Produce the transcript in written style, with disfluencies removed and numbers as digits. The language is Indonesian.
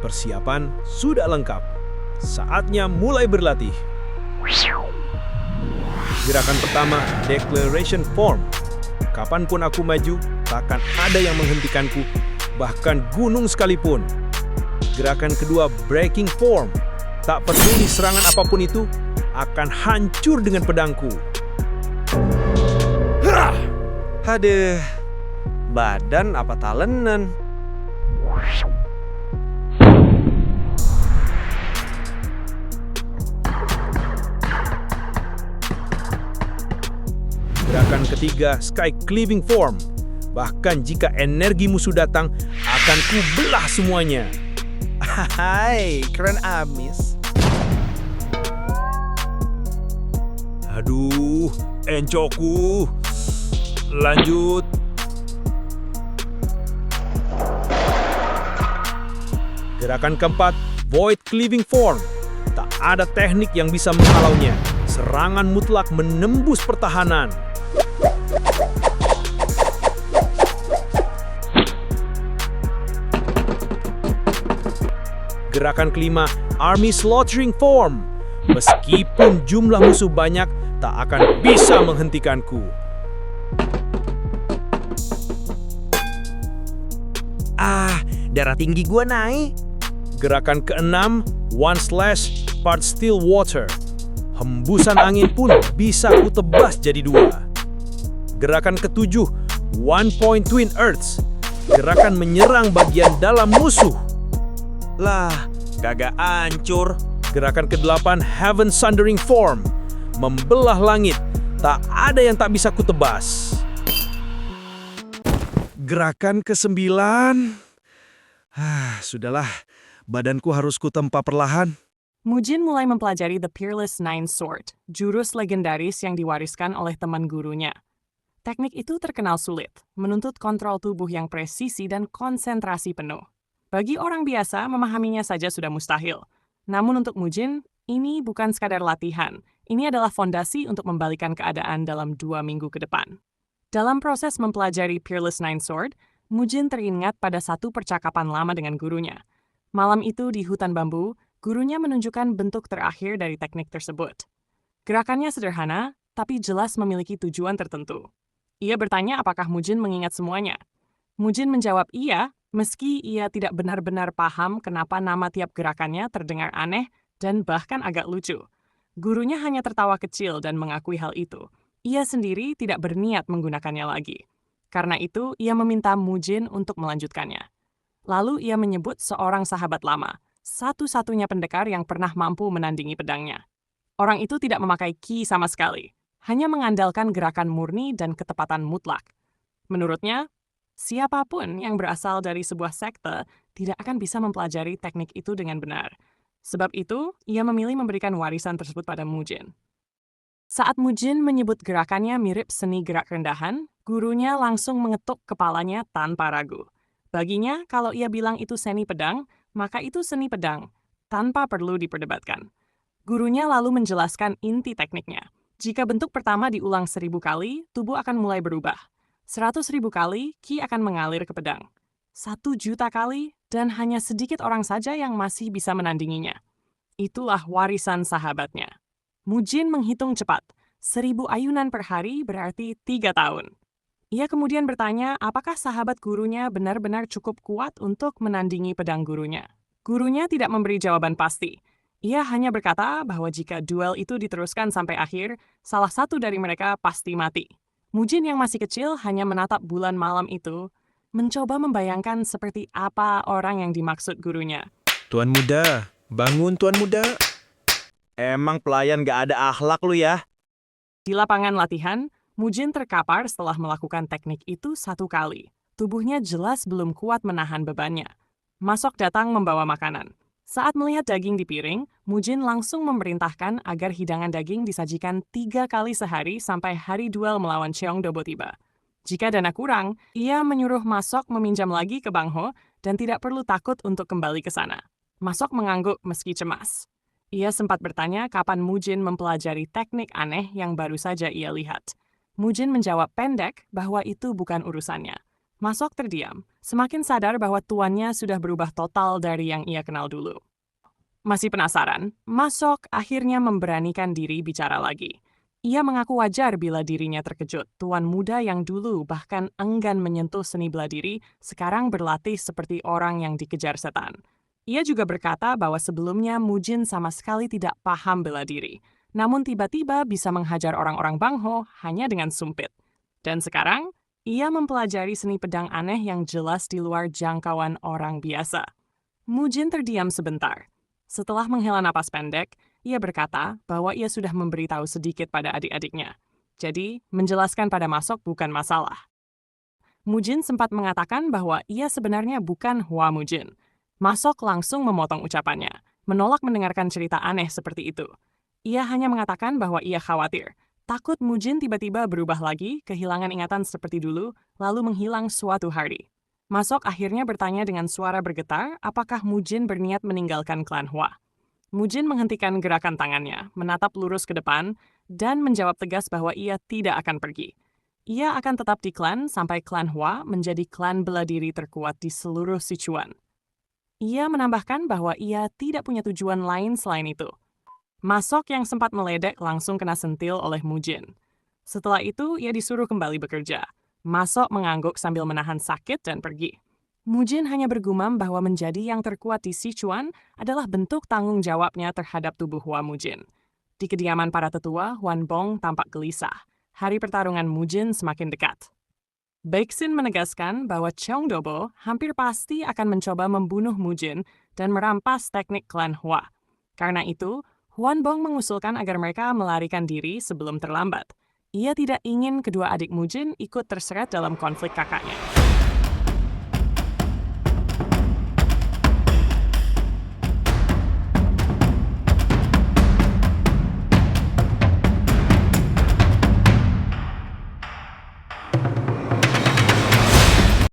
Persiapan sudah lengkap. Saatnya mulai berlatih. Gerakan pertama, declaration form. Kapanpun aku maju, takkan ada yang menghentikanku, bahkan gunung sekalipun. Gerakan kedua, breaking form. Tak peduli serangan apapun itu, akan hancur dengan pedangku. Aduh, badan apa talenan? Gerakan ketiga, sky cleaving form. Bahkan jika energi musuh datang, akan kubelah semuanya. Hai, keren abis. Aduh, encokku. Lanjut. Gerakan keempat, void cleaving form. Tak ada teknik yang bisa menghalaunya. Serangan mutlak menembus pertahanan. Gerakan kelima, army slaughtering form. Meskipun jumlah musuh banyak, tak akan bisa menghentikanku. Darah tinggi gua naik. Gerakan keenam, one slash, part still water. Hembusan angin pun bisa kutebas jadi dua. Gerakan ketujuh, one point twin earths. Gerakan menyerang bagian dalam musuh. Lah, kagak hancur. Gerakan ke-8, heaven sundering form. Membelah langit. Tak ada yang tak bisa kutebas. Gerakan ke-9. Sudahlah. Badanku harus kutempa perlahan. Mujin mulai mempelajari The Peerless Nine Sword, jurus legendaris yang diwariskan oleh teman gurunya. Teknik itu terkenal sulit, menuntut kontrol tubuh yang presisi dan konsentrasi penuh. Bagi orang biasa, memahaminya saja sudah mustahil. Namun untuk Mujin, ini bukan sekadar latihan. Ini adalah fondasi untuk membalikan keadaan dalam 2 minggu ke depan. Dalam proses mempelajari Peerless Nine Sword, Mujin teringat pada satu percakapan lama dengan gurunya. Malam itu di hutan bambu, gurunya menunjukkan bentuk terakhir dari teknik tersebut. Gerakannya sederhana, tapi jelas memiliki tujuan tertentu. Ia bertanya apakah Mujin mengingat semuanya. Mujin menjawab iya, meski ia tidak benar-benar paham kenapa nama tiap gerakannya terdengar aneh dan bahkan agak lucu. Gurunya hanya tertawa kecil dan mengakui hal itu. Ia sendiri tidak berniat menggunakannya lagi. Karena itu, ia meminta Mujin untuk melanjutkannya. Lalu ia menyebut seorang sahabat lama, satu-satunya pendekar yang pernah mampu menandingi pedangnya. Orang itu tidak memakai ki sama sekali, hanya mengandalkan gerakan murni dan ketepatan mutlak. Menurutnya, siapapun yang berasal dari sebuah sekte tidak akan bisa mempelajari teknik itu dengan benar. Sebab itu, ia memilih memberikan warisan tersebut pada Mujin. Saat Mujin menyebut gerakannya mirip seni gerak rendahan, gurunya langsung mengetuk kepalanya tanpa ragu. Baginya, kalau ia bilang itu seni pedang, maka itu seni pedang, tanpa perlu diperdebatkan. Gurunya lalu menjelaskan inti tekniknya. Jika bentuk pertama diulang 1000 kali, tubuh akan mulai berubah. 100.000 kali, ki akan mengalir ke pedang. 1.000.000 kali, dan hanya sedikit orang saja yang masih bisa menandinginya. Itulah warisan sahabatnya. Mujin menghitung cepat. 1000 ayunan per hari berarti 3 tahun. Ia kemudian bertanya apakah sahabat gurunya benar-benar cukup kuat untuk menandingi pedang gurunya. Gurunya tidak memberi jawaban pasti. Ia hanya berkata bahwa jika duel itu diteruskan sampai akhir, salah satu dari mereka pasti mati. Mujin yang masih kecil hanya menatap bulan malam itu, mencoba membayangkan seperti apa orang yang dimaksud gurunya. Tuan muda, bangun tuan muda. Emang pelayan gak ada akhlak lu ya? Di lapangan latihan, Mujin terkapar setelah melakukan teknik itu 1 kali. Tubuhnya jelas belum kuat menahan bebannya. Masok datang membawa makanan. Saat melihat daging di piring, Mujin langsung memerintahkan agar hidangan daging disajikan 3 kali sehari sampai hari duel melawan Cheongdobo tiba. Jika dana kurang, ia menyuruh Masok meminjam lagi ke Bang Ho dan tidak perlu takut untuk kembali ke sana. Masok mengangguk meski cemas. Ia sempat bertanya kapan Mujin mempelajari teknik aneh yang baru saja ia lihat. Mujin menjawab pendek bahwa itu bukan urusannya. Masok terdiam, semakin sadar bahwa tuannya sudah berubah total dari yang ia kenal dulu. Masih penasaran, Masok akhirnya memberanikan diri bicara lagi. Ia mengaku wajar bila dirinya terkejut. Tuan muda yang dulu bahkan enggan menyentuh seni bela diri, sekarang berlatih seperti orang yang dikejar setan. Ia juga berkata bahwa sebelumnya Mujin sama sekali tidak paham bela diri, namun tiba-tiba bisa menghajar orang-orang Bangho hanya dengan sumpit. Dan sekarang, ia mempelajari seni pedang aneh yang jelas di luar jangkauan orang biasa. Mujin terdiam sebentar. Setelah menghela napas pendek, ia berkata bahwa ia sudah memberitahu sedikit pada adik-adiknya. Jadi, menjelaskan pada Masok bukan masalah. Mujin sempat mengatakan bahwa ia sebenarnya bukan Hua Mujin. Masok langsung memotong ucapannya, menolak mendengarkan cerita aneh seperti itu. Ia hanya mengatakan bahwa ia khawatir, takut Mujin tiba-tiba berubah lagi, kehilangan ingatan seperti dulu, lalu menghilang suatu hari. Masok akhirnya bertanya dengan suara bergetar apakah Mujin berniat meninggalkan klan Hua. Mujin menghentikan gerakan tangannya, menatap lurus ke depan, dan menjawab tegas bahwa ia tidak akan pergi. Ia akan tetap di klan sampai klan Hua menjadi klan bela diri terkuat di seluruh Sichuan. Ia menambahkan bahwa ia tidak punya tujuan lain selain itu. Masok yang sempat meledek langsung kena sentil oleh Mujin. Setelah itu, ia disuruh kembali bekerja. Masok mengangguk sambil menahan sakit dan pergi. Mujin hanya bergumam bahwa menjadi yang terkuat di Sichuan adalah bentuk tanggung jawabnya terhadap tubuh Hua Mujin. Di kediaman para tetua, Huan Bong tampak gelisah. Hari pertarungan Mujin semakin dekat. Baeksin menegaskan bahwa Cheongdobo hampir pasti akan mencoba membunuh Mujin dan merampas teknik klan Hua. Karena itu, Huan Bong mengusulkan agar mereka melarikan diri sebelum terlambat. Ia tidak ingin kedua adik Mujin ikut terseret dalam konflik kakaknya.